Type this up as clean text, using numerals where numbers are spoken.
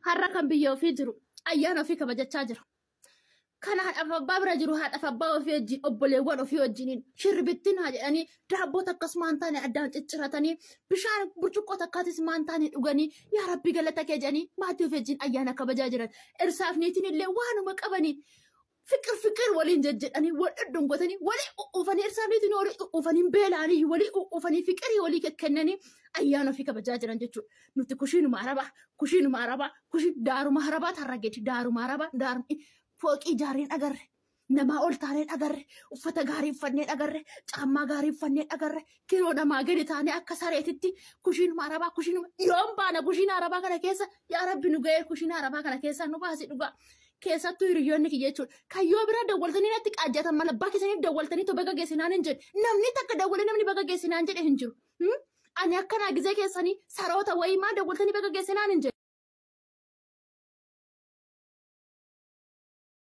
har'a kan biyya ofii jiru ayyaana ofii kabajachaa jira. Kana haadhaaf abbaa bira jiru haadhaaf abbaa ofii wajjin obboleewwan ofii wajjiniin shirbittiin haa jedhanii daabboo akkasumas maan taane addaan cicciratanii bishaan burcuqqoo takkaatis maan taane dhuganii yaa rabbi galata kee jedhanii maatii ofii wajjin ayyaana kabajaa jiran. Irsaaf niitiin illee waanuma qabanii fikir waliin jejjedhanii wal dhungotanii walii uffanii irsaaf niitiin walii uffanii beelaanii walii uffanii fikirii walii kennanii ayyaana ofii kabajaa jiran jechuudha. Nuti kushiinuma arabaa kushiin daaruma arabaa tarrageeti daaruma arabaa daaruma fooqii jaariin agarre namaa ol taanee agarre uffata gaarii uffannee agarre caammaa gaarii uffannee agarre kiroo namaa gadi taanee akka sareetitti kushiinuma arabaa kushiinuma yoon baana kushiina arabaa kana keessa yaa rabbi nu ga'ee kushiina arabaa kana keessa nu baasi dhugaa keessattuu hiriyoonni kiyya jechuudha. Kan yoo bira dawwaltanii natti qaajjatan mala bakki isanii dawwaltanii to baga geessinaan hin jedhe namni takka dawwalee namni baga geessinaan jedhe hin jiru. Ani akkanaa gizee keessanii saroota wayii maa dawwaltanii baga geessinaan hin jedhe.